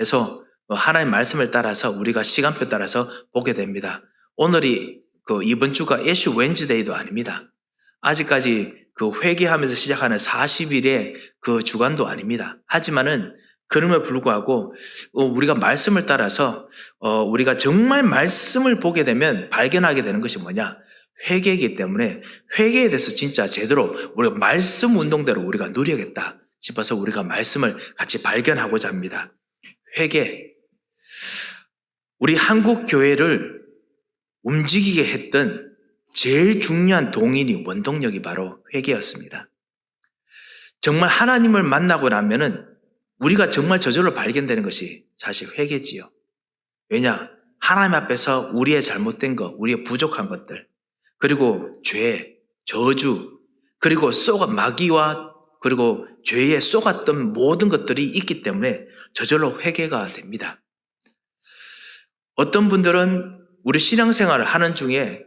해서 하나님 말씀을 따라서 우리가 시간표 따라서 보게 됩니다. 오늘이 이번 주가 애쉬 웬즈데이도 아닙니다. 아직까지 회개하면서 시작하는 40일의 그 주간도 아닙니다. 하지만은 그럼에도 불구하고 우리가 말씀을 따라서 우리가 정말 말씀을 보게 되면 발견하게 되는 것이 뭐냐? 회개이기 때문에 회개에 대해서 진짜 제대로 우리가 말씀 운동대로 우리가 누려야겠다 싶어서 우리가 말씀을 같이 발견하고자 합니다. 회개. 우리 한국 교회를 움직이게 했던 제일 중요한 동인이 원동력이 바로 회개였습니다. 정말 하나님을 만나고 나면은 우리가 정말 저절로 발견되는 것이 사실 회개지요. 왜냐? 하나님 앞에서 우리의 잘못된 것, 우리의 부족한 것들, 그리고 죄, 저주, 그리고 마귀와 그리고 죄에 쏘갔던 모든 것들이 있기 때문에 저절로 회개가 됩니다. 어떤 분들은 우리 신앙생활을 하는 중에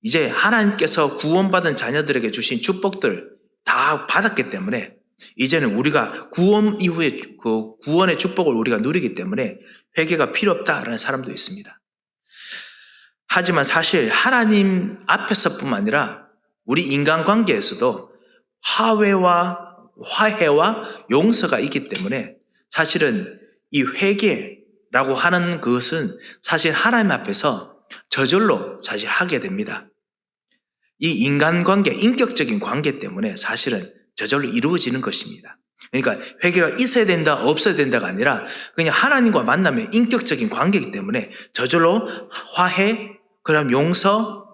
이제 하나님께서 구원받은 자녀들에게 주신 축복들 다 받았기 때문에 이제는 우리가 구원 이후에 그 구원의 축복을 우리가 누리기 때문에 회개가 필요 없다라는 사람도 있습니다. 하지만 사실 하나님 앞에서뿐만 아니라 우리 인간관계에서도 화해와 용서가 있기 때문에 사실은 이 회개라고 하는 것은 사실 하나님 앞에서 저절로 사실 하게 됩니다. 이 인간관계, 인격적인 관계 때문에 사실은 저절로 이루어지는 것입니다. 그러니까 회개가 있어야 된다, 없어야 된다가 아니라 그냥 하나님과 만나면 인격적인 관계이기 때문에 저절로 화해, 그다음 용서,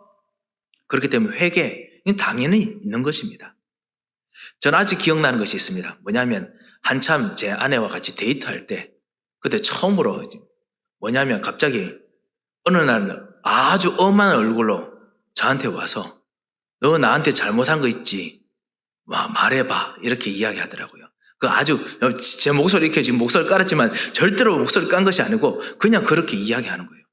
그렇기 때문에 회개는 당연히 있는 것입니다. 저는 아직 기억나는 것이 있습니다. 뭐냐면 한참 제 아내와 같이 데이트할 때 그때 처음으로 뭐냐면 갑자기 어느 날 아주 엄한 얼굴로 저한테 와서 너 나한테 잘못한 거 있지? 말해봐. 이렇게 이야기하더라고요. 그 아주 제 목소리 이렇게 지금 목소리 깔았지만 절대로 목소리 깐 것이 아니고 그냥 그렇게 이야기하는 거예요.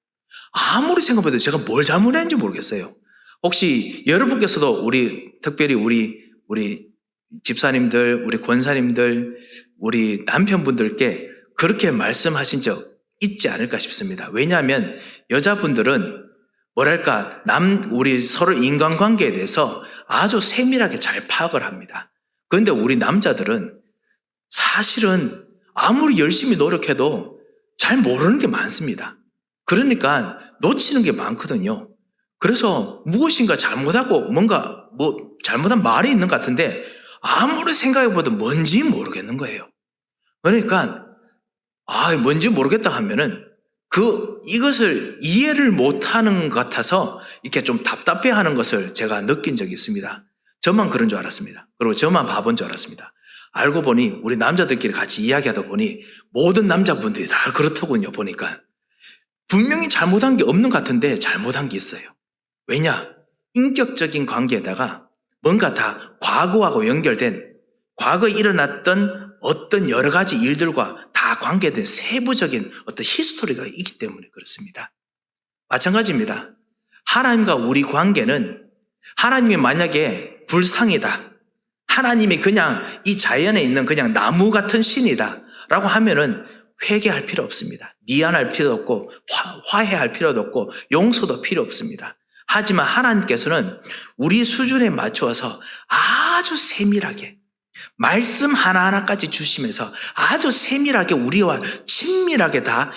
아무리 생각해도 제가 뭘 잘못했는지 모르겠어요. 혹시 여러분께서도 특별히 우리 집사님들, 우리 권사님들, 우리 남편분들께 그렇게 말씀하신 적 있지 않을까 싶습니다. 왜냐하면 여자분들은 우리 서로 인간관계에 대해서 아주 세밀하게 잘 파악을 합니다. 그런데 우리 남자들은 사실은 아무리 열심히 노력해도 잘 모르는 게 많습니다. 그러니까 놓치는 게 많거든요. 그래서 무엇인가 잘못하고 뭔가 잘못한 말이 있는 것 같은데 아무리 생각해봐도 뭔지 모르겠는 거예요. 그러니까 뭔지 모르겠다 하면은 이것을 이해를 못하는 것 같아서 이렇게 좀 답답해하는 것을 제가 느낀 적이 있습니다. 저만 그런 줄 알았습니다. 그리고 저만 바본 줄 알았습니다. 알고 보니 우리 남자들끼리 같이 이야기하다 보니 모든 남자분들이 다 그렇더군요. 보니까 분명히 잘못한 게 없는 것 같은데 잘못한 게 있어요. 왜냐? 인격적인 관계에다가 뭔가 다 과거하고 연결된 과거에 일어났던 어떤 여러 가지 일들과 다 관계된 세부적인 어떤 히스토리가 있기 때문에 그렇습니다. 마찬가지입니다. 하나님과 우리 관계는 하나님이 만약에 불상이다. 하나님이 그냥 이 자연에 있는 그냥 나무 같은 신이다. 라고 하면은 회개할 필요 없습니다. 미안할 필요도 없고 화해할 필요도 없고 용서도 필요 없습니다. 하지만 하나님께서는 우리 수준에 맞추어서 아주 세밀하게 말씀 하나하나까지 주시면서 아주 세밀하게 우리와 친밀하게 다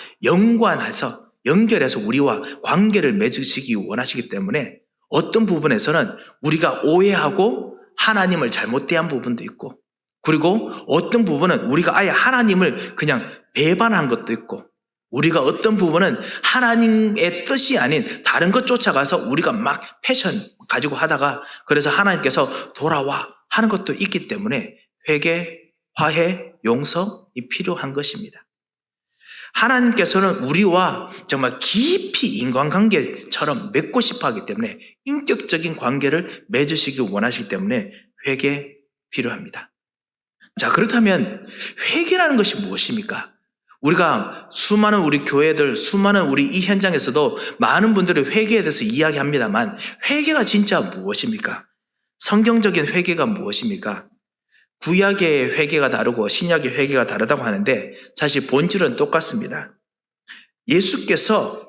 연결해서 우리와 관계를 맺으시기 원하시기 때문에 어떤 부분에서는 우리가 오해하고 하나님을 잘못 대한 부분도 있고 그리고 어떤 부분은 우리가 아예 하나님을 그냥 배반한 것도 있고 우리가 어떤 부분은 하나님의 뜻이 아닌 다른 것 쫓아가서 우리가 막 패션 가지고 하다가 그래서 하나님께서 돌아와 하는 것도 있기 때문에 회개, 화해, 용서이 필요한 것입니다. 하나님께서는 우리와 정말 깊이 인간관계처럼 맺고 싶어 하기 때문에 인격적인 관계를 맺으시기 원하시기 때문에 회개 필요합니다. 자, 그렇다면 회개라는 것이 무엇입니까? 우리가 수많은 우리 교회들, 수많은 우리 이 현장에서도 많은 분들이 회개에 대해서 이야기합니다만 회개가 진짜 무엇입니까? 성경적인 회개가 무엇입니까? 구약의 회개가 다르고 신약의 회개가 다르다고 하는데 사실 본질은 똑같습니다. 예수께서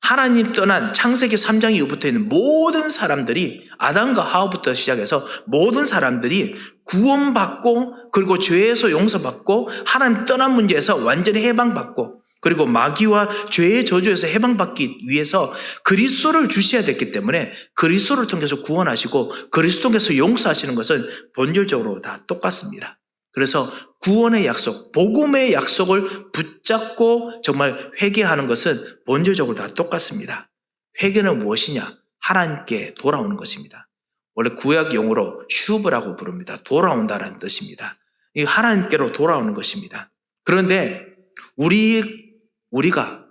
하나님 떠난 창세기 3장 이후부터 있는 모든 사람들이 아담과 하와부터 시작해서 모든 사람들이 구원받고 그리고 죄에서 용서받고 하나님 떠난 문제에서 완전히 해방받고 그리고 마귀와 죄의 저주에서 해방받기 위해서 그리스도를 주셔야 됐기 때문에 그리스도를 통해서 구원하시고 그리스도 통해서 용서하시는 것은 본질적으로 다 똑같습니다. 그래서 구원의 약속, 복음의 약속을 붙잡고 정말 회개하는 것은 본질적으로 다 똑같습니다. 회개는 무엇이냐? 하나님께 돌아오는 것입니다. 원래 구약 용어로 슈브라고 부릅니다. 돌아온다는 뜻입니다. 이 하나님께로 돌아오는 것입니다. 그런데 우리가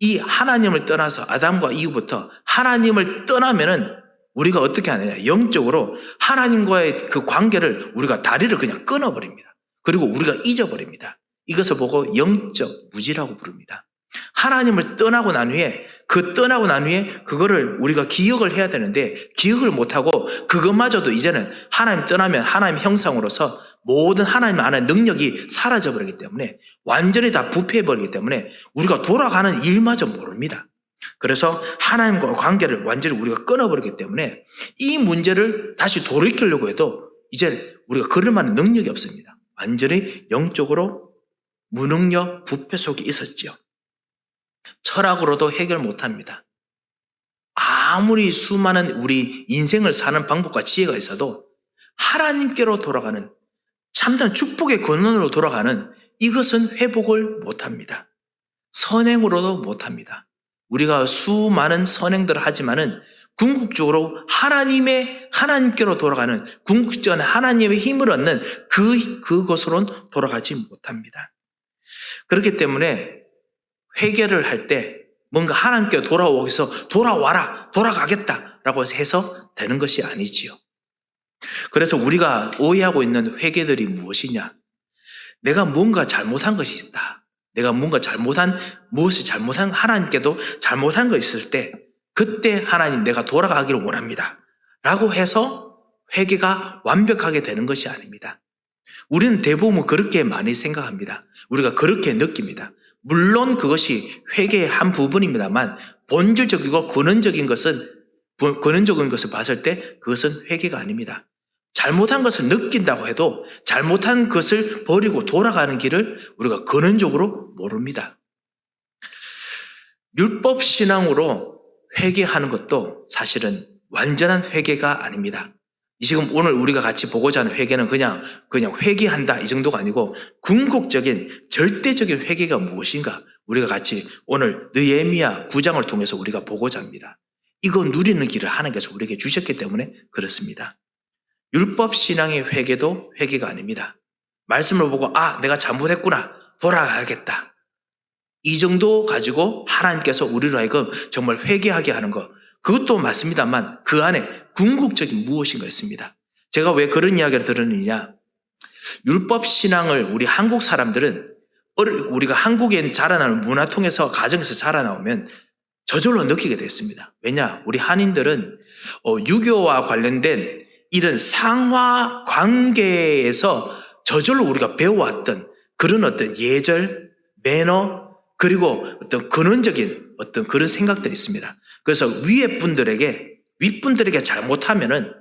이 하나님을 떠나서 아담과 이후부터 하나님을 떠나면은 우리가 어떻게 하느냐? 영적으로 하나님과의 그 관계를 우리가 다리를 그냥 끊어버립니다. 그리고 우리가 잊어버립니다. 이것을 보고 영적 무지라고 부릅니다. 하나님을 떠나고 난 후에 그거를 우리가 기억을 해야 되는데 기억을 못하고 그것마저도 이제는 하나님 떠나면 하나님 형상으로서 모든 하나님 안에 능력이 사라져버리기 때문에 완전히 다 부패해버리기 때문에 우리가 돌아가는 일마저 모릅니다. 그래서 하나님과 관계를 완전히 우리가 끊어버리기 때문에 이 문제를 다시 돌이키려고 해도 이제 우리가 그럴 만한 능력이 없습니다. 완전히 영적으로 무능력, 부패 속에 있었죠. 철학으로도 해결 못합니다. 아무리 수많은 우리 인생을 사는 방법과 지혜가 있어도 하나님께로 돌아가는 참된 축복의 근원으로 돌아가는 이것은 회복을 못합니다. 선행으로도 못합니다. 우리가 수많은 선행들을 하지만은 궁극적으로 하나님께로 돌아가는 궁극적인 하나님의 힘을 얻는 그것으로는 돌아가지 못합니다. 그렇기 때문에 회개를 할 때 뭔가 하나님께 돌아오기 위해서 돌아와라, 돌아가겠다라고 해서 되는 것이 아니지요. 그래서 우리가 오해하고 있는 회개들이 무엇이냐? 내가 뭔가 잘못한 것이 있다. 내가 뭔가 무엇이 잘못한 하나님께도 잘못한 거 있을 때 그때 하나님 내가 돌아가기를 원합니다. 라고 해서 회개가 완벽하게 되는 것이 아닙니다. 우리는 대부분 그렇게 많이 생각합니다. 우리가 그렇게 느낍니다. 물론 그것이 회개의 한 부분입니다만 본질적이고 근원적인 것을 봤을 때 그것은 회개가 아닙니다. 잘못한 것을 느낀다고 해도 잘못한 것을 버리고 돌아가는 길을 우리가 근원적으로 모릅니다. 율법 신앙으로 회개하는 것도 사실은 완전한 회개가 아닙니다. 지금 오늘 우리가 같이 보고자 하는 회개는 그냥 회개한다 이 정도가 아니고 궁극적인 절대적인 회개가 무엇인가 우리가 같이 오늘 느헤미야 9장을 통해서 우리가 보고자 합니다. 이거 누리는 길을 하나님께서 우리에게 주셨기 때문에 그렇습니다. 율법 신앙의 회개도 회개가 아닙니다. 말씀을 보고 내가 잘못했구나 돌아가야겠다. 이 정도 가지고 하나님께서 우리로 하여금 정말 회개하게 하는 것 그것도 맞습니다만 그 안에 궁극적인 무엇인가 있습니다. 제가 왜 그런 이야기를 들었느냐. 율법 신앙을 우리 한국 사람들은 우리가 한국에 자라나는 문화통에서 가정에서 자라나오면 저절로 느끼게 됐습니다. 왜냐? 우리 한인들은 유교와 관련된 이런 상하 관계에서 저절로 우리가 배워왔던 그런 어떤 예절, 매너 그리고 어떤 근원적인 어떤 그런 생각들이 있습니다. 그래서 윗분들에게 잘못하면은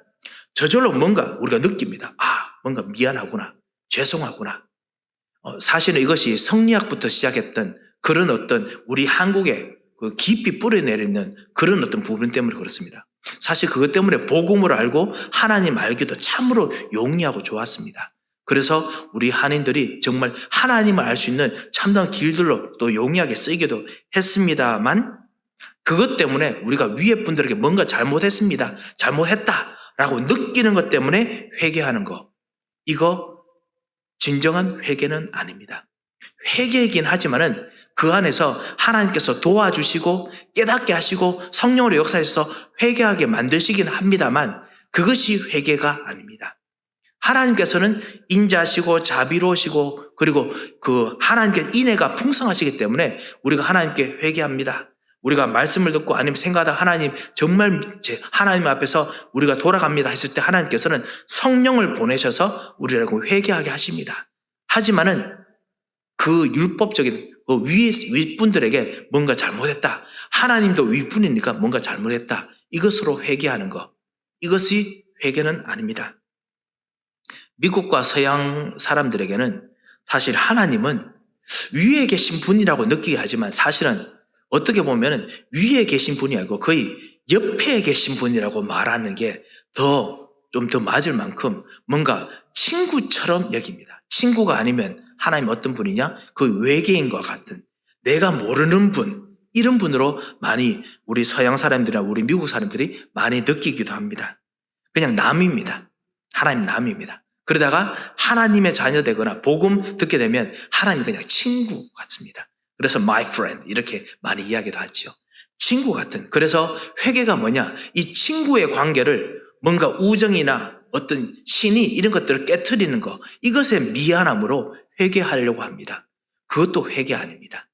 저절로 뭔가 우리가 느낍니다. 뭔가 미안하구나, 죄송하구나. 사실은 이것이 성리학부터 시작했던 그런 어떤 우리 한국에 그 깊이 뿌려내리는 그런 어떤 부분 때문에 그렇습니다. 사실 그것 때문에 복음을 알고 하나님 알기도 참으로 용이하고 좋았습니다. 그래서 우리 한인들이 정말 하나님을 알 수 있는 참다운 길들로 또 용이하게 쓰이기도 했습니다만 그것 때문에 우리가 위에 분들에게 뭔가 잘못했습니다. 잘못했다라고 느끼는 것 때문에 회개하는 거. 이거 진정한 회개는 아닙니다. 회개이긴 하지만은 그 안에서 하나님께서 도와주시고 깨닫게 하시고 성령으로 역사해서 회개하게 만드시긴 합니다만 그것이 회개가 아닙니다. 하나님께서는 인자하시고 자비로우시고 그리고 그 하나님께 인애가 풍성하시기 때문에 우리가 하나님께 회개합니다. 우리가 말씀을 듣고 아니면 생각하다 하나님 정말 하나님 앞에서 우리가 돌아갑니다 했을 때 하나님께서는 성령을 보내셔서 우리를 회개하게 하십니다. 하지만은 그 율법적인 윗분들에게 뭔가 잘못했다. 하나님도 윗분이니까 뭔가 잘못했다. 이것으로 회개하는 것. 이것이 회개는 아닙니다. 미국과 서양 사람들에게는 사실 하나님은 위에 계신 분이라고 느끼게 하지만 사실은 어떻게 보면 위에 계신 분이 아니고 거의 옆에 계신 분이라고 말하는 게 좀 더 맞을 만큼 뭔가 친구처럼 여깁니다. 친구가 아니면 하나님 어떤 분이냐? 그 외계인과 같은 내가 모르는 분, 이런 분으로 많이 우리 서양 사람들이나 우리 미국 사람들이 많이 느끼기도 합니다. 그냥 남입니다. 하나님 남입니다. 그러다가 하나님의 자녀 되거나 복음 듣게 되면 하나님이 그냥 친구 같습니다. 그래서 my friend 이렇게 많이 이야기도 하죠. 친구 같은. 그래서 회개가 뭐냐? 이 친구의 관계를 뭔가 우정이나 어떤 신이 이런 것들을 깨트리는 거, 이것의 미안함으로 회개하려고 합니다. 그것도 회개 아닙니다.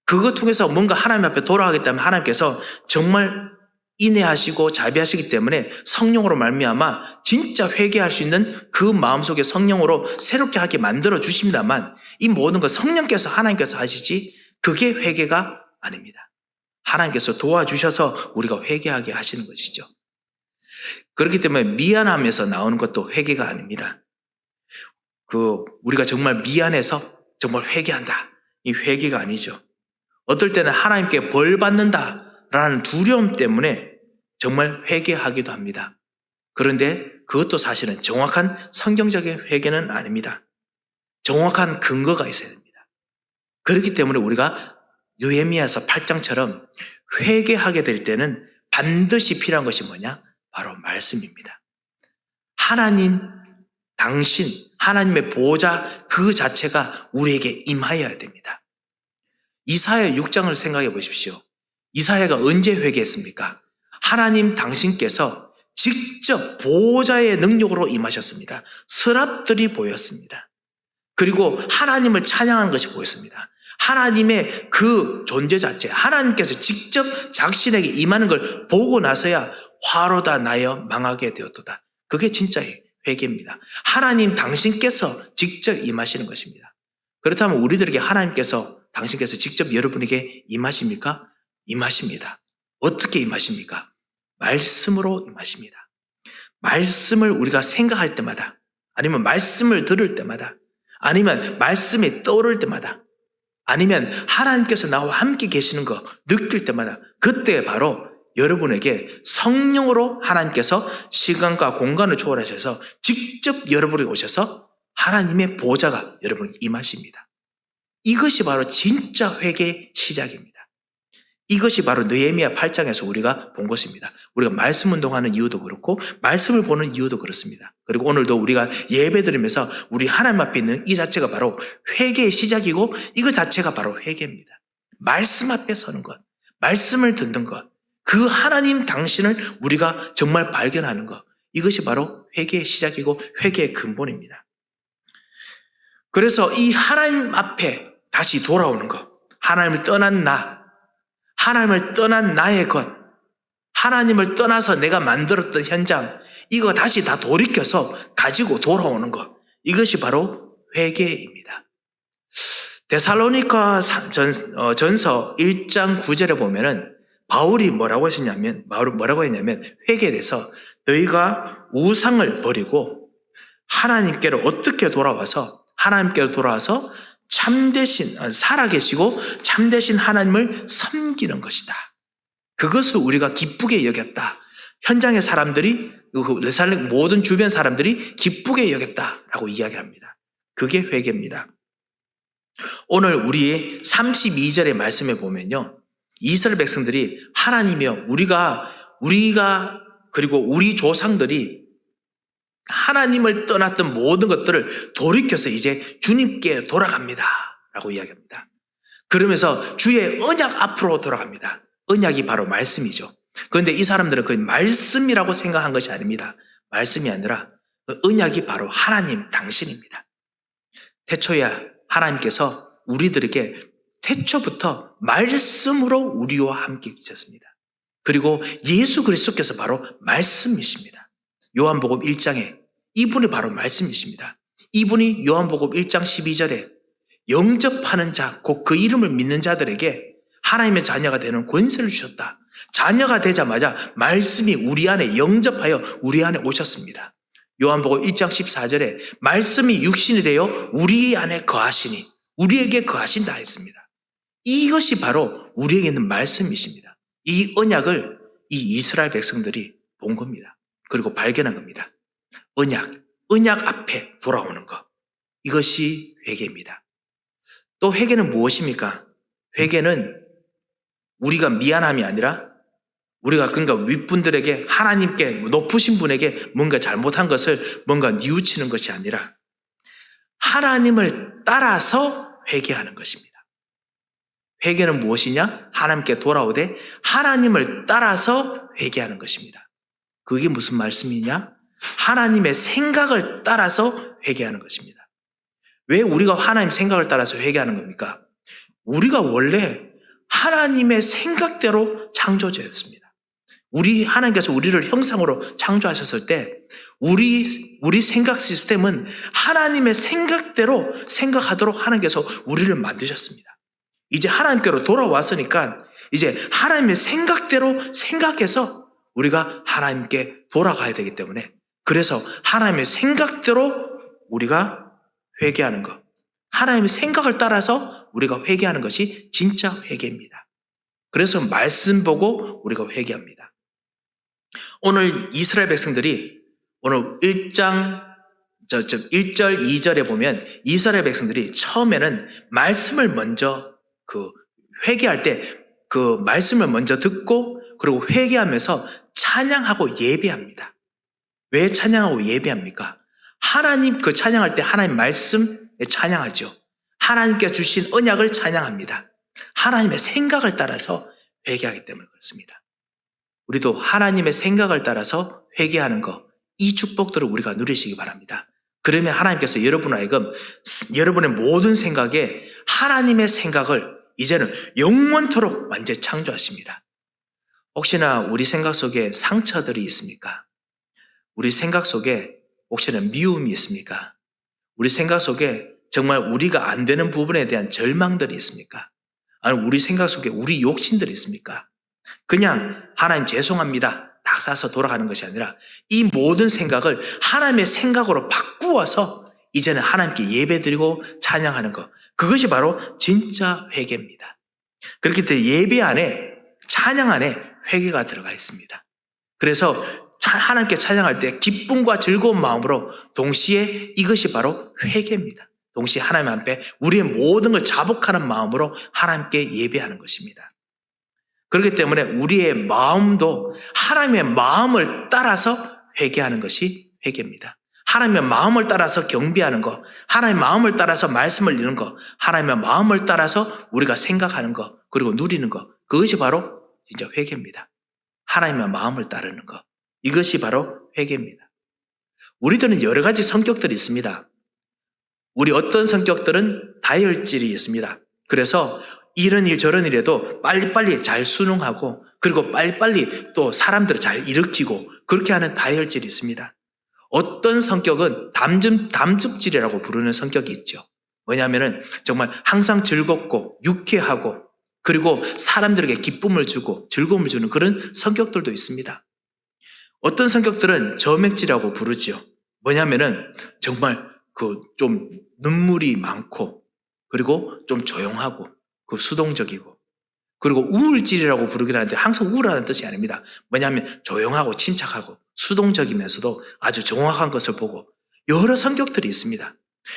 그것 통해서 뭔가 하나님 앞에 돌아가겠다면 하나님께서 정말 인내하시고 자비하시기 때문에 성령으로 말미암아 진짜 회개할 수 있는 그 마음속에 성령으로 새롭게 하게 만들어 주십니다만 이 모든 것 성령께서 하나님께서 하시지 그게 회개가 아닙니다. 하나님께서 도와주셔서 우리가 회개하게 하시는 것이죠. 그렇기 때문에 미안함에서 나오는 것도 회개가 아닙니다. 우리가 정말 미안해서 정말 회개한다. 이 회개가 아니죠. 어떨 때는 하나님께 벌 받는다라는 두려움 때문에 정말 회개하기도 합니다. 그런데 그것도 사실은 정확한 성경적인 회개는 아닙니다. 정확한 근거가 있어야 됩니다. 그렇기 때문에 우리가 느헤미야서 8장처럼 회개하게 될 때는 반드시 필요한 것이 뭐냐? 바로 말씀입니다. 하나님, 당신, 하나님의 보호자 그 자체가 우리에게 임하여야 됩니다. 이사야 6장을 생각해 보십시오. 이사야가 언제 회개했습니까? 하나님 당신께서 직접 보호자의 능력으로 임하셨습니다. 서랍들이 보였습니다. 그리고 하나님을 찬양하는 것이 보였습니다. 하나님의 그 존재 자체, 하나님께서 직접 자신에게 임하는 걸 보고 나서야 화로다 나여 망하게 되었도다. 그게 진짜 회개입니다. 하나님 당신께서 직접 임하시는 것입니다. 그렇다면 우리들에게 하나님께서 당신께서 직접 여러분에게 임하십니까? 임하십니다. 어떻게 임하십니까? 말씀으로 임하십니다. 말씀을 우리가 생각할 때마다 아니면 말씀을 들을 때마다 아니면 말씀이 떠오를 때마다 아니면 하나님께서 나와 함께 계시는 거 느낄 때마다 그때 바로 여러분에게 성령으로 하나님께서 시간과 공간을 초월하셔서 직접 여러분에게 오셔서 하나님의 보호자가 여러분에게 임하십니다. 이것이 바로 진짜 회개의 시작입니다. 이것이 바로 느헤미야 8장에서 우리가 본 것입니다. 우리가 말씀 운동하는 이유도 그렇고 말씀을 보는 이유도 그렇습니다. 그리고 오늘도 우리가 예배드리면서 우리 하나님 앞에 있는 이 자체가 바로 회개의 시작이고 이거 자체가 바로 회개입니다. 말씀 앞에 서는 것, 말씀을 듣는 것, 그 하나님 당신을 우리가 정말 발견하는 것, 이것이 바로 회개의 시작이고 회개의 근본입니다. 그래서 이 하나님 앞에 다시 돌아오는 것, 하나님을 떠난 하나님을 떠난 나의 것, 하나님을 떠나서 내가 만들었던 현장, 이거 다시 다 돌이켜서 가지고 돌아오는 것, 이것이 바로 회개입니다. 데살로니가 전서 1장 9절에 보면은 바울이 뭐라고 했냐면 회개에 대해서 너희가 우상을 버리고 하나님께로 어떻게 돌아와서 살아계시고 참되신 하나님을 섬기는 것이다. 그것을 우리가 기쁘게 여겼다. 현장의 사람들이, 모든 주변 사람들이 기쁘게 여겼다라고 이야기합니다. 그게 회개입니다. 오늘 우리의 32절의 말씀에 보면요. 이스라엘 백성들이 하나님이여 우리가 그리고 우리 조상들이 하나님을 떠났던 모든 것들을 돌이켜서 이제 주님께 돌아갑니다 라고 이야기합니다. 그러면서 주의 언약 앞으로 돌아갑니다. 언약이 바로 말씀이죠. 그런데 이 사람들은 그 말씀이라고 생각한 것이 아닙니다. 말씀이 아니라 그 언약이 바로 하나님 당신입니다. 태초에 하나님께서 우리들에게 태초부터 말씀으로 우리와 함께 계셨습니다. 그리고 예수 그리스도께서 바로 말씀이십니다. 요한복음 1장에 이분이 바로 말씀이십니다. 이분이 요한복음 1장 12절에 영접하는 자, 곧 그 이름을 믿는 자들에게 하나님의 자녀가 되는 권세를 주셨다. 자녀가 되자마자 말씀이 우리 안에 영접하여 우리 안에 오셨습니다. 요한복음 1장 14절에 말씀이 육신이 되어 우리 안에 거하시니 우리에게 거하신다 했습니다. 이것이 바로 우리에게 있는 말씀이십니다. 이 언약을 이 이스라엘 백성들이 본 겁니다. 그리고 발견한 겁니다. 언약 앞에 돌아오는 것. 이것이 회개입니다. 또 회개는 무엇입니까? 회개는 우리가 미안함이 아니라 우리가 그러니까 윗분들에게 하나님께 높으신 분에게 뭔가 잘못한 것을 뭔가 뉘우치는 것이 아니라 하나님을 따라서 회개하는 것입니다. 회개는 무엇이냐? 하나님께 돌아오되 하나님을 따라서 회개하는 것입니다. 그게 무슨 말씀이냐? 하나님의 생각을 따라서 회개하는 것입니다. 왜 우리가 하나님 생각을 따라서 회개하는 겁니까? 우리가 원래 하나님의 생각대로 창조되었습니다. 하나님께서 우리를 형상으로 창조하셨을 때 우리 생각 시스템은 하나님의 생각대로 생각하도록 하나님께서 우리를 만드셨습니다. 이제 하나님께로 돌아왔으니까 이제 하나님의 생각대로 생각해서 우리가 하나님께 돌아가야 되기 때문에 그래서 하나님의 생각대로 우리가 회개하는 것, 하나님의 생각을 따라서 우리가 회개하는 것이 진짜 회개입니다. 그래서 말씀 보고 우리가 회개합니다. 오늘 이스라엘 백성들이 오늘 1장 1절 2절에 보면 이스라엘 백성들이 처음에는 말씀을 먼저 회개할 때 그 말씀을 먼저 듣고 그리고 회개하면서 찬양하고 예배합니다. 왜 찬양하고 예배합니까? 하나님 찬양할 때 하나님 말씀에 찬양하죠. 하나님께 주신 언약을 찬양합니다. 하나님의 생각을 따라서 회개하기 때문에 그렇습니다. 우리도 하나님의 생각을 따라서 회개하는 것, 이 축복들을 우리가 누리시기 바랍니다. 그러면 하나님께서 여러분의 모든 생각에 하나님의 생각을 이제는 영원토록 완전히 창조하십니다. 혹시나 우리 생각 속에 상처들이 있습니까? 우리 생각 속에 혹시나 미움이 있습니까? 우리 생각 속에 정말 우리가 안 되는 부분에 대한 절망들이 있습니까? 아니면 우리 생각 속에 우리 욕심들이 있습니까? 그냥 하나님 죄송합니다 딱 싸서 돌아가는 것이 아니라 이 모든 생각을 하나님의 생각으로 바꾸어서 이제는 하나님께 예배드리고 찬양하는 것, 그것이 바로 진짜 회개입니다. 그렇기 때문에 예배 안에 찬양 안에 회개가 들어가 있습니다. 그래서 하나님께 찬양할 때 기쁨과 즐거운 마음으로 동시에 이것이 바로 회개입니다. 동시에 하나님 앞에 우리의 모든 걸 자복하는 마음으로 하나님께 예배하는 것입니다. 그렇기 때문에 우리의 마음도 하나님의 마음을 따라서 회개하는 것이 회개입니다. 하나님의 마음을 따라서 경배하는 것, 하나님의 마음을 따라서 말씀을 읽는 것, 하나님의 마음을 따라서 우리가 생각하는 것, 그리고 누리는 것, 그것이 바로 진짜 회개입니다. 하나님의 마음을 따르는 것, 이것이 바로 회개입니다. 우리들은 여러 가지 성격들이 있습니다. 우리 어떤 성격들은 다혈질이 있습니다. 그래서 이런 일 저런 일에도 빨리빨리 잘 순응하고 그리고 빨리빨리 또 사람들을 잘 일으키고 그렇게 하는 다혈질이 있습니다. 어떤 성격은 담즙질이라고 부르는 성격이 있죠. 뭐냐면은 정말 항상 즐겁고 유쾌하고 그리고 사람들에게 기쁨을 주고 즐거움을 주는 그런 성격들도 있습니다. 어떤 성격들은 점액질이라고 부르죠. 뭐냐면은 정말 좀 눈물이 많고 그리고 좀 조용하고 수동적이고 그리고 우울질이라고 부르긴 하는데 항상 우울하다는 뜻이 아닙니다. 뭐냐면 조용하고 침착하고 수동적이면서도 아주 정확한 것을 보고 여러 성격들이 있습니다.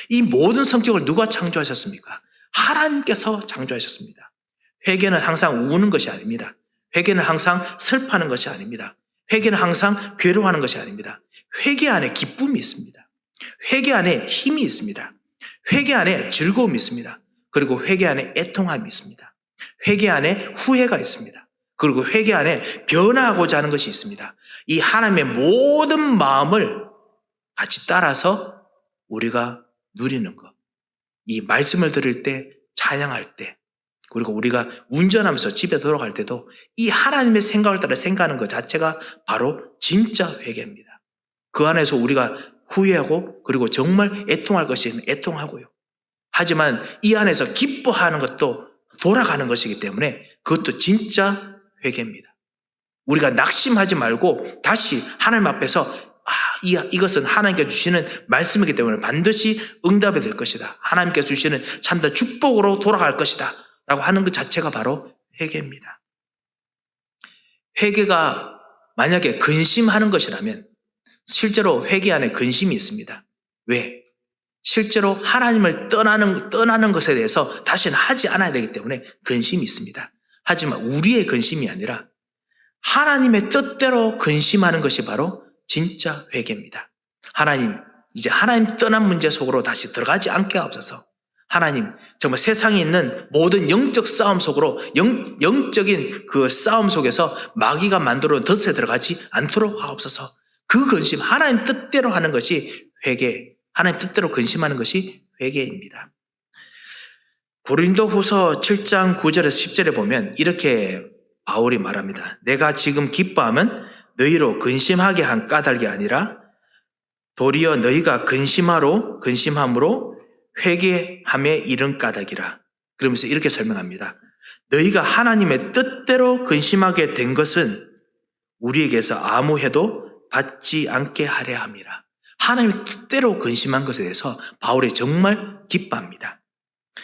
이 모든 성격을 누가 창조하셨습니까? 하나님께서 창조하셨습니다. 회개는 항상 우는 것이 아닙니다. 회개는 항상 슬퍼하는 것이 아닙니다. 회개는 항상 괴로워하는 것이 아닙니다. 회개 안에 기쁨이 있습니다. 회개 안에 힘이 있습니다. 회개 안에 즐거움이 있습니다. 그리고 회개 안에 애통함이 있습니다. 회개 안에 후회가 있습니다. 그리고 회개 안에 변화하고자 하는 것이 있습니다. 이 하나님의 모든 마음을 같이 따라서 우리가 누리는 것. 이 말씀을 들을 때, 찬양할 때, 그리고 우리가 운전하면서 집에 돌아갈 때도 이 하나님의 생각을 따라 생각하는 것 자체가 바로 진짜 회개입니다. 그 안에서 우리가 후회하고 그리고 정말 애통할 것이면 애통하고요. 하지만 이 안에서 기뻐하는 것도 돌아가는 것이기 때문에 그것도 진짜 회개입니다. 우리가 낙심하지 말고 다시 하나님 앞에서 이것은 하나님께 주시는 말씀이기 때문에 반드시 응답이 될 것이다. 하나님께 주시는 참된 축복으로 돌아갈 것이다. 라고 하는 것 자체가 바로 회개입니다. 회개가 만약에 근심하는 것이라면 실제로 회개 안에 근심이 있습니다. 왜? 실제로 하나님을 떠나는 것에 대해서 다시는 하지 않아야 되기 때문에 근심이 있습니다. 하지만 우리의 근심이 아니라 하나님의 뜻대로 근심하는 것이 바로 진짜 회개입니다. 하나님, 이제 하나님 떠난 문제 속으로 다시 들어가지 않게 하옵소서. 하나님, 정말 세상에 있는 모든 영적 싸움 속으로 영적인 그 싸움 속에서 마귀가 만들어 놓은 덫에 들어가지 않도록 하옵소서. 그 근심, 하나님 뜻대로 하는 것이 회개, 하나님 뜻대로 근심하는 것이 회개입니다. 고린도후서 7장 9절에서 10절에 보면 이렇게 바울이 말합니다. 내가 지금 기뻐함은 너희로 근심하게 한 까닭이 아니라 도리어 너희가 근심함으로 회개함에 이른 까닭이라. 그러면서 이렇게 설명합니다. 너희가 하나님의 뜻대로 근심하게 된 것은 우리에게서 아무 해도 받지 않게 하려 함이라. 하나님의 뜻대로 근심한 것에 대해서 바울이 정말 기뻐합니다.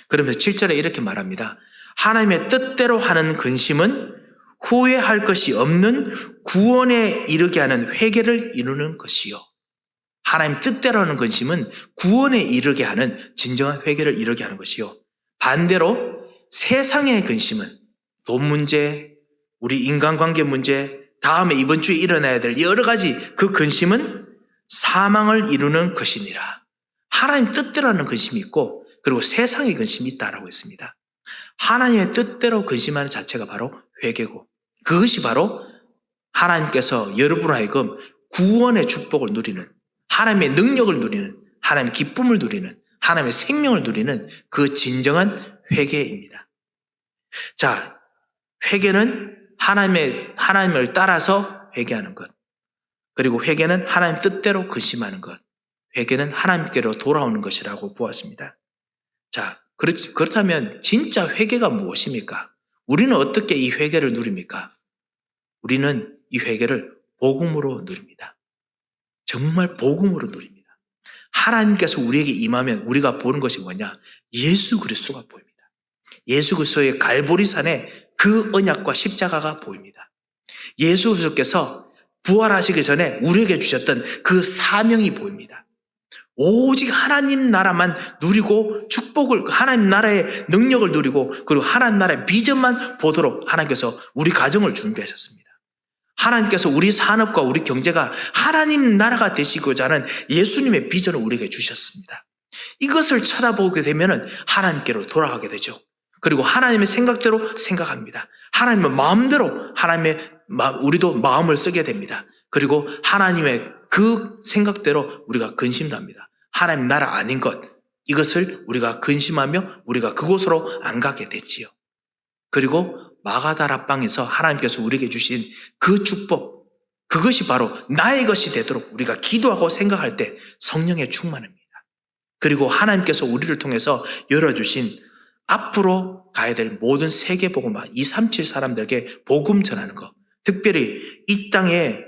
그러면서 7절에 이렇게 말합니다. 하나님의 뜻대로 하는 근심은 후회할 것이 없는 구원에 이르게 하는 회개를 이루는 것이요. 하나님 뜻대로 하는 근심은 구원에 이르게 하는 진정한 회개를 이루게 하는 것이요. 반대로 세상의 근심은 돈 문제, 우리 인간관계 문제, 다음에 이번 주에 일어나야 될 여러 가지 그 근심은 사망을 이루는 것이니라. 하나님 뜻대로 하는 근심이 있고 그리고 세상의 근심이 있다라고 했습니다. 하나님의 뜻대로 근심하는 자체가 바로 회개고 그것이 바로 하나님께서 여러분 하여금 구원의 축복을 누리는 하나님의 능력을 누리는 하나님의 기쁨을 누리는 하나님의 생명을 누리는 그 진정한 회개입니다. 자, 회개는 하나님을 따라서 회개하는 것. 그리고 회개는 하나님 뜻대로 근심하는 것. 회개는 하나님께로 돌아오는 것이라고 보았습니다. 자, 그렇다면 진짜 회개가 무엇입니까? 우리는 어떻게 이 회개를 누립니까? 우리는 이 회개를 복음으로 누립니다. 정말 복음으로 누립니다. 하나님께서 우리에게 임하면 우리가 보는 것이 뭐냐? 예수 그리스도가 보입니다. 예수 그리스도의 갈보리산에 그 언약과 십자가가 보입니다. 예수 그리스도께서 부활하시기 전에 우리에게 주셨던 그 사명이 보입니다. 오직 하나님 나라만 누리고 축복을 하나님 나라의 능력을 누리고 그리고 하나님 나라의 비전만 보도록 하나님께서 우리 가정을 준비하셨습니다. 하나님께서 우리 산업과 우리 경제가 하나님 나라가 되시고자 하는 예수님의 비전을 우리에게 주셨습니다. 이것을 쳐다보게 되면 하나님께로 돌아가게 되죠. 그리고 하나님의 생각대로 생각합니다. 하나님의 마음대로 우리도 마음을 쓰게 됩니다. 그리고 하나님의 그 생각대로 우리가 근심도 합니다. 하나님 나라 아닌 것, 이것을 우리가 근심하며 우리가 그곳으로 안 가게 됐지요. 그리고 마가다락방에서 하나님께서 우리에게 주신 그 축복, 그것이 바로 나의 것이 되도록 우리가 기도하고 생각할 때 성령의 충만입니다. 그리고 하나님께서 우리를 통해서 열어주신 앞으로 가야 될 모든 세계복음화 237 사람들에게 복음 전하는 것, 특별히 이 땅에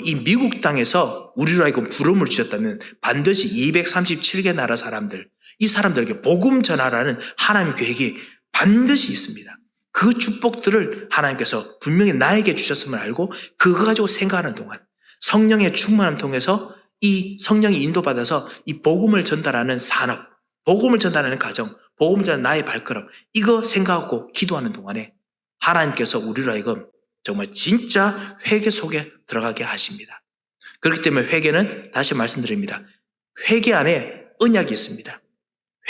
이 미국 땅에서 우리로 하여금 부름을 주셨다면 반드시 237개 나라 사람들, 이 사람들에게 복음 전하라는 하나님의 계획이 반드시 있습니다. 그 축복들을 하나님께서 분명히 나에게 주셨음을 알고 그거 가지고 생각하는 동안 성령의 충만함을 통해서 이 성령이 인도받아서 이 복음을 전달하는 산업, 복음을 전달하는 가정, 복음을 전달하는 나의 발걸음, 이거 생각하고 기도하는 동안에 하나님께서 우리로 하여금 정말 진짜 회개 속에 들어가게 하십니다. 그렇기 때문에 회개는 다시 말씀드립니다. 회개 안에 언약이 있습니다.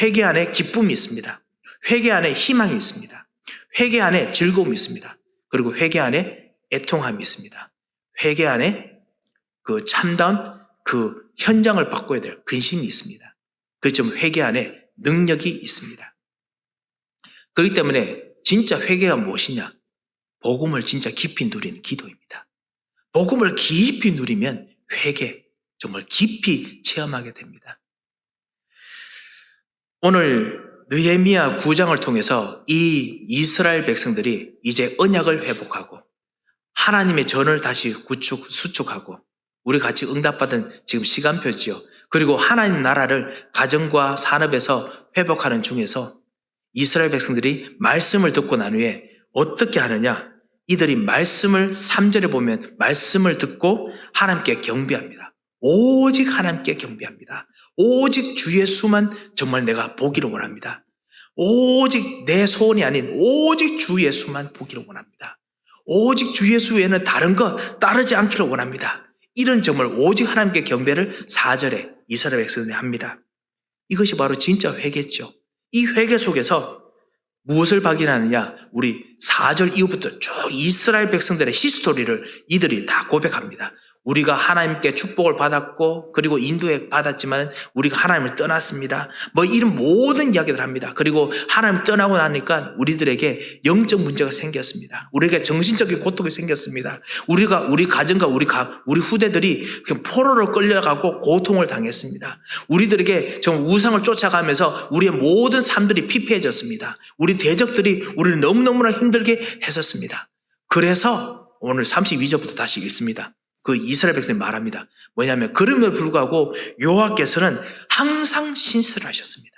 회개 안에 기쁨이 있습니다. 회개 안에 희망이 있습니다. 회개 안에 즐거움이 있습니다. 그리고 회개 안에 애통함이 있습니다. 회개 안에 그 참다운 그 현장을 바꿔야 될 근심이 있습니다. 그렇지만 회개 안에 능력이 있습니다. 그렇기 때문에 진짜 회개가 무엇이냐? 복음을 진짜 깊이 누리는 기도입니다. 복음을 깊이 누리면 회개 정말 깊이 체험하게 됩니다. 오늘 느헤미야 9장을 통해서 이 이스라엘 백성들이 이제 언약을 회복하고 하나님의 전을 다시 수축하고 우리 같이 응답받은 지금 시간표지요. 그리고 하나님 나라를 가정과 산업에서 회복하는 중에서 이스라엘 백성들이 말씀을 듣고 난 후에 어떻게 하느냐? 이들이 말씀을 3절에 보면 말씀을 듣고 하나님께 경배합니다. 오직 하나님께 경배합니다. 오직 주 예수만 정말 내가 보기를 원합니다. 오직 내 소원이 아닌 오직 주 예수만 보기를 원합니다. 오직 주 예수 외에는 다른 거 따르지 않기를 원합니다. 이런 정말 오직 하나님께 경배를 4절에 이스라엘 백성들이 합니다. 이것이 바로 진짜 회개죠. 이 회개 속에서 무엇을 발견하느냐? 우리 4절 이후부터 쭉 이스라엘 백성들의 히스토리를 이들이 다 고백합니다. 우리가 하나님께 축복을 받았고 그리고 인도에 받았지만 우리가 하나님을 떠났습니다. 이런 모든 이야기를 합니다. 그리고 하나님을 떠나고 나니까 우리들에게 영적 문제가 생겼습니다. 우리에게 정신적인 고통이 생겼습니다. 우리 가정과 우리 후대들이 포로로 끌려가고 고통을 당했습니다. 우리들에게 정말 우상을 쫓아가면서 우리의 모든 삶들이 피폐해졌습니다. 우리 대적들이 우리를 너무너무나 힘들게 했었습니다. 그래서 오늘 32절부터 다시 읽습니다. 그 이스라엘 백성이 말합니다. 뭐냐면 그럼에도 불구하고 여호와께서는 항상 신실하셨습니다.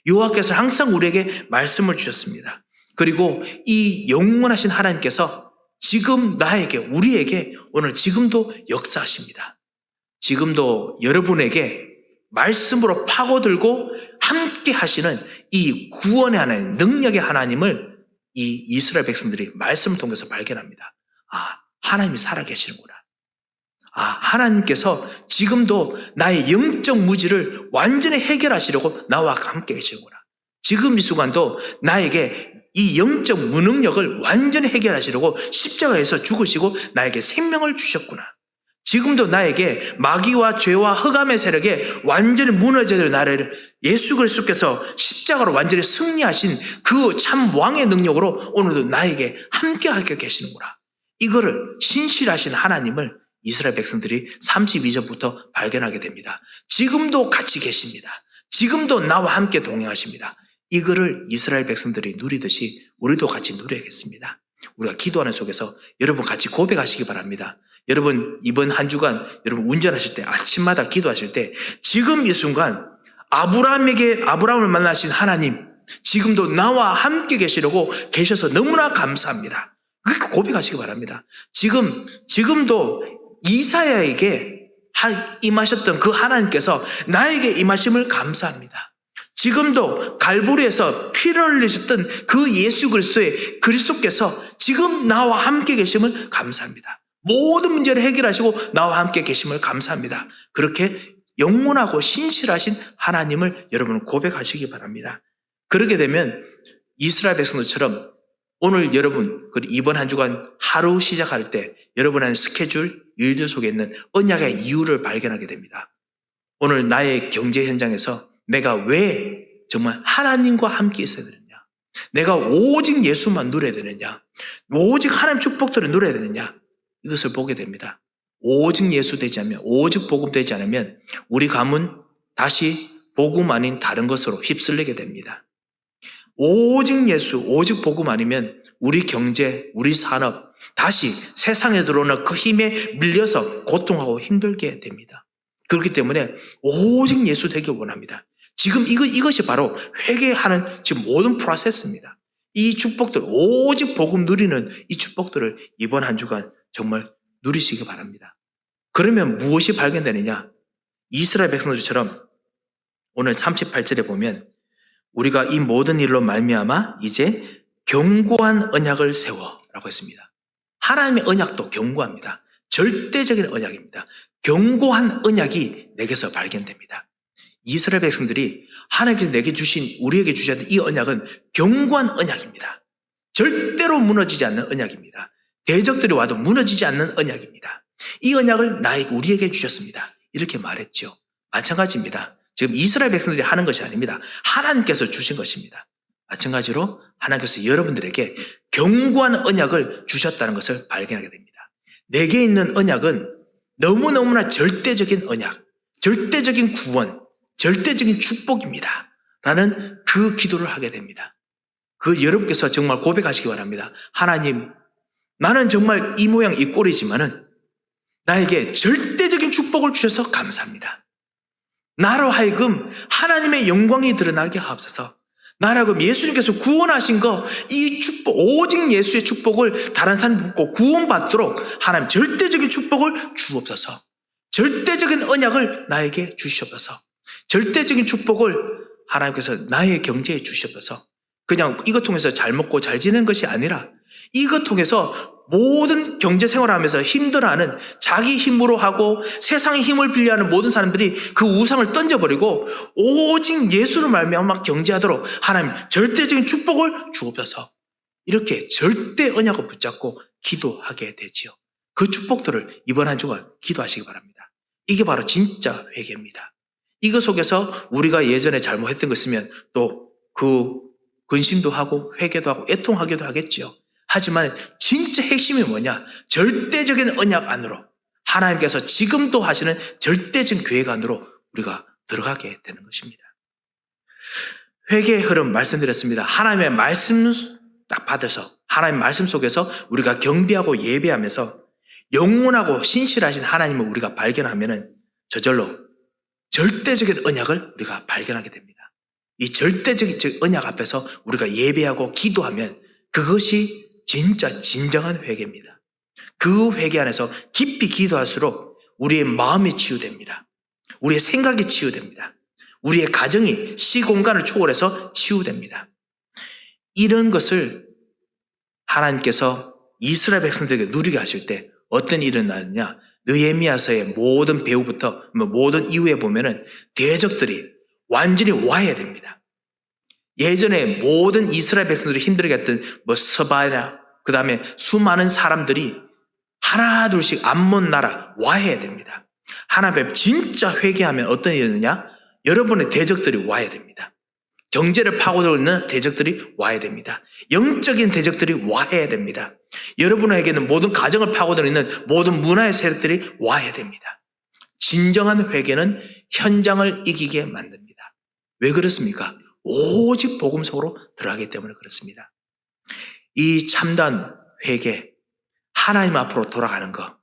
여호와께서는 항상 우리에게 말씀을 주셨습니다. 그리고 이 영원하신 하나님께서 지금 우리에게 오늘 지금도 역사하십니다. 지금도 여러분에게 말씀으로 파고들고 함께 하시는 이 구원의 하나님, 능력의 하나님을 이 이스라엘 백성들이 말씀을 통해서 발견합니다. 하나님이 살아계시는구나. 하나님께서 지금도 나의 영적 무지를 완전히 해결하시려고 나와 함께 계시는구나. 지금 이 순간도 나에게 이 영적 무능력을 완전히 해결하시려고 십자가에서 죽으시고 나에게 생명을 주셨구나. 지금도 나에게 마귀와 죄와 흑암의 세력에 완전히 무너져야 될 나를 예수 그리스도께서 십자가로 완전히 승리하신 그 참 왕의 능력으로 오늘도 나에게 함께하게 계시는구나. 이거를 신실하신 하나님을 이스라엘 백성들이 32절부터 발견하게 됩니다. 지금도 같이 계십니다. 지금도 나와 함께 동행하십니다. 이거를 이스라엘 백성들이 누리듯이 우리도 같이 누려야겠습니다. 우리가 기도하는 속에서 여러분 같이 고백하시기 바랍니다. 여러분 이번 한 주간 여러분 운전하실 때 아침마다 기도하실 때 지금 이 순간 아브라함을 만나신 하나님 지금도 나와 함께 계시려고 계셔서 너무나 감사합니다. 그렇게 고백하시기 바랍니다. 지금도 이사야에게 임하셨던 그 하나님께서 나에게 임하심을 감사합니다. 지금도 갈보리에서 피를 흘리셨던 그 예수 그리스도께서 지금 나와 함께 계심을 감사합니다. 모든 문제를 해결하시고 나와 함께 계심을 감사합니다. 그렇게 영원하고 신실하신 하나님을 여러분 고백하시기 바랍니다. 그렇게 되면 이스라엘 백성들처럼 오늘 여러분 이번 한 주간 하루 시작할 때 여러분의 스케줄, 일들 속에 있는 언약의 이유를 발견하게 됩니다. 오늘 나의 경제 현장에서 내가 왜 정말 하나님과 함께 있어야 되느냐? 내가 오직 예수만 누려야 되느냐? 오직 하나님 축복들을 누려야 되느냐? 이것을 보게 됩니다. 오직 예수 되지 않으면, 오직 복음 되지 않으면 우리 가문 다시 복음 아닌 다른 것으로 휩쓸리게 됩니다. 오직 예수, 오직 복음 아니면 우리 경제, 우리 산업 다시 세상에 들어오는 그 힘에 밀려서 고통하고 힘들게 됩니다. 그렇기 때문에 오직 예수 되길 원합니다. 지금 이것이 바로 회개하는 지금 모든 프로세스입니다. 이 축복들, 오직 복음 누리는 이 축복들을 이번 한 주간 정말 누리시기 바랍니다. 그러면 무엇이 발견되느냐? 이스라엘 백성들처럼 오늘 38절에 보면 우리가 이 모든 일로 말미암아 이제 견고한 언약을 세워라고 했습니다. 하나님의 언약도 견고합니다. 절대적인 언약입니다. 견고한 언약이 내게서 발견됩니다. 이스라엘 백성들이 하나님께서 우리에게 주셨던 이 언약은 견고한 언약입니다. 절대로 무너지지 않는 언약입니다. 대적들이 와도 무너지지 않는 언약입니다. 이 언약을 우리에게 주셨습니다. 이렇게 말했죠. 마찬가지입니다. 지금 이스라엘 백성들이 하는 것이 아닙니다. 하나님께서 주신 것입니다. 마찬가지로 하나님께서 여러분들에게 견고한 언약을 주셨다는 것을 발견하게 됩니다. 내게 있는 언약은 너무너무나 절대적인 언약, 절대적인 구원, 절대적인 축복입니다. 라는 그 기도를 하게 됩니다. 그 여러분께서 정말 고백하시기 바랍니다. 하나님, 나는 정말 이 모양 이 꼴이지만은 나에게 절대적인 축복을 주셔서 감사합니다. 나로 하여금 하나님의 영광이 드러나게 하옵소서. 나로 하여금 예수님께서 구원하신 거, 이 축복, 오직 예수의 축복을 다른 사람이 붙고 구원받도록 하나님 절대적인 축복을 주옵소서. 절대적인 언약을 나에게 주시옵소서. 절대적인 축복을 하나님께서 나의 경제에 주시옵소서. 그냥 이것 통해서 잘 먹고 잘 지내는 것이 아니라 이것 통해서 모든 경제 생활을 하면서 힘들어하는, 자기 힘으로 하고 세상의 힘을 빌려하는 모든 사람들이 그 우상을 던져버리고 오직 예수를 말미암아 경제하도록 하나님 절대적인 축복을 주옵소서. 이렇게 절대 언약을 붙잡고 기도하게 되지요. 그 축복들을 이번 한 주간 기도하시기 바랍니다. 이게 바로 진짜 회개입니다. 이거 속에서 우리가 예전에 잘못했던 것 있으면 또 그 근심도 하고 회개도 하고 애통하기도 하겠지요. 하지만 진짜 핵심이 뭐냐? 절대적인 언약 안으로, 하나님께서 지금도 하시는 절대적인 계획 안으로 우리가 들어가게 되는 것입니다. 회개의 흐름 말씀드렸습니다. 하나님의 말씀 딱 받아서 하나님의 말씀 속에서 우리가 경배하고 예배하면서 영원하고 신실하신 하나님을 우리가 발견하면은 저절로 절대적인 언약을 우리가 발견하게 됩니다. 이 절대적인 언약 앞에서 우리가 예배하고 기도하면 그것이 진짜 진정한 회개입니다. 그 회개 안에서 깊이 기도할수록 우리의 마음이 치유됩니다. 우리의 생각이 치유됩니다. 우리의 가정이 시공간을 초월해서 치유됩니다. 이런 것을 하나님께서 이스라엘 백성들에게 누리게 하실 때 어떤 일이 일어나느냐? 느헤미야서의 모든 배후부터 모든 이후에 보면은 대적들이 완전히 와야 됩니다. 예전에 모든 이스라엘 백성들이 힘들게 했던 서바나 그 다음에 수많은 사람들이 하나 둘씩 암몬 나라 와야 됩니다. 하나님 진짜 회개하면 어떤 일이 있느냐? 여러분의 대적들이 와야 됩니다. 경제를 파고들고 있는 대적들이 와야 됩니다. 영적인 대적들이 와야 됩니다. 여러분에게는 모든 가정을 파고들고 있는 모든 문화의 세력들이 와야 됩니다. 진정한 회개는 현장을 이기게 만듭니다. 왜 그렇습니까? 오직 복음 속으로 들어가기 때문에 그렇습니다. 이 참된 회개, 하나님 앞으로 돌아가는 것,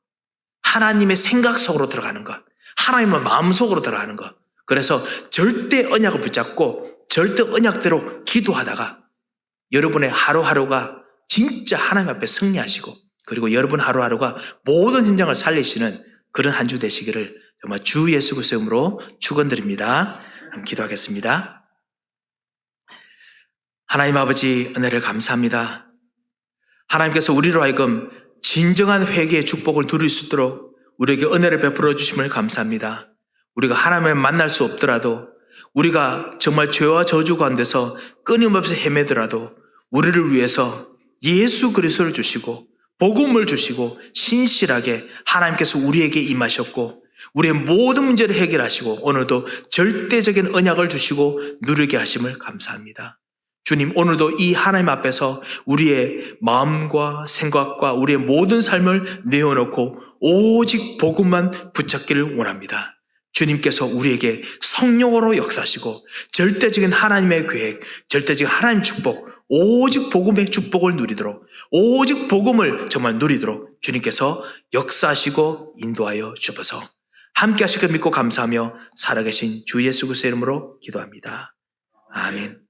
하나님의 생각 속으로 들어가는 것, 하나님의 마음 속으로 들어가는 것. 그래서 절대 언약을 붙잡고 절대 언약대로 기도하다가 여러분의 하루하루가 진짜 하나님 앞에 승리하시고 그리고 여러분 하루하루가 모든 현장을 살리시는 그런 한 주 되시기를 정말 주 예수 그리스도의 이름으로 축원드립니다. 기도하겠습니다. 하나님 아버지 은혜를 감사합니다. 하나님께서 우리로 하여금 진정한 회개의 축복을 누릴 수 있도록 우리에게 은혜를 베풀어 주심을 감사합니다. 우리가 하나님을 만날 수 없더라도 우리가 정말 죄와 저주 가운데서 끊임없이 헤매더라도 우리를 위해서 예수 그리스도를 주시고 복음을 주시고 신실하게 하나님께서 우리에게 임하셨고 우리의 모든 문제를 해결하시고 오늘도 절대적인 언약을 주시고 누리게 하심을 감사합니다. 주님, 오늘도 이 하나님 앞에서 우리의 마음과 생각과 우리의 모든 삶을 내어놓고 오직 복음만 붙잡기를 원합니다. 주님께서 우리에게 성령으로 역사하시고 절대적인 하나님의 계획, 절대적인 하나님 축복, 오직 복음의 축복을 누리도록, 오직 복음을 정말 누리도록 주님께서 역사하시고 인도하여 주셔서 함께 하실 것 믿고 감사하며 살아계신 주 예수 그리스도의 이름으로 기도합니다. 아멘.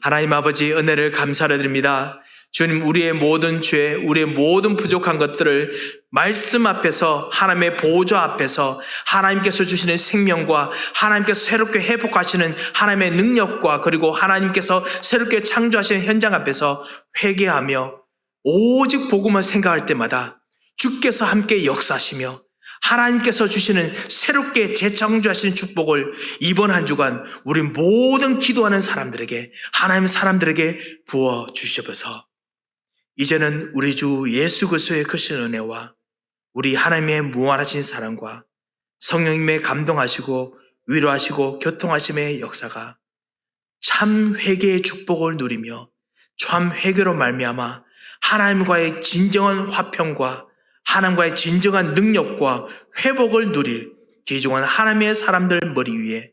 하나님 아버지 은혜를 감사를 드립니다. 주님, 우리의 모든 죄, 우리의 모든 부족한 것들을 말씀 앞에서 하나님의 보좌 앞에서 하나님께서 주시는 생명과 하나님께서 새롭게 회복하시는 하나님의 능력과 그리고 하나님께서 새롭게 창조하시는 현장 앞에서 회개하며 오직 복음을 생각할 때마다 주께서 함께 역사하시며 하나님께서 주시는 새롭게 재창조하시는 축복을 이번 한 주간 우리 모든 기도하는 사람들에게 하나님 사람들에게 부어 주시옵소서. 이제는 우리 주 예수 그리스도의 크신 은혜와 우리 하나님의 무한하신 사랑과 성령님의 감동하시고 위로하시고 교통하심의 역사가 참 회개의 축복을 누리며 참 회개로 말미암아 하나님과의 진정한 화평과 하나님과의 진정한 능력과 회복을 누릴 귀중한 하나님의 사람들 머리 위에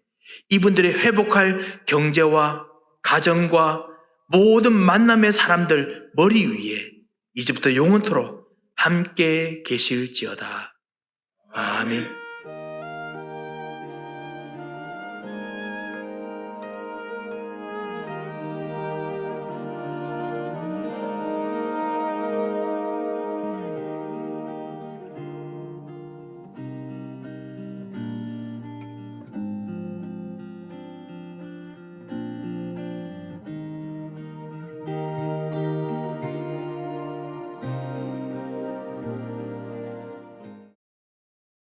이분들의 회복할 경제와 가정과 모든 만남의 사람들 머리 위에 이제부터 영원토록 함께 계실지어다. 아멘.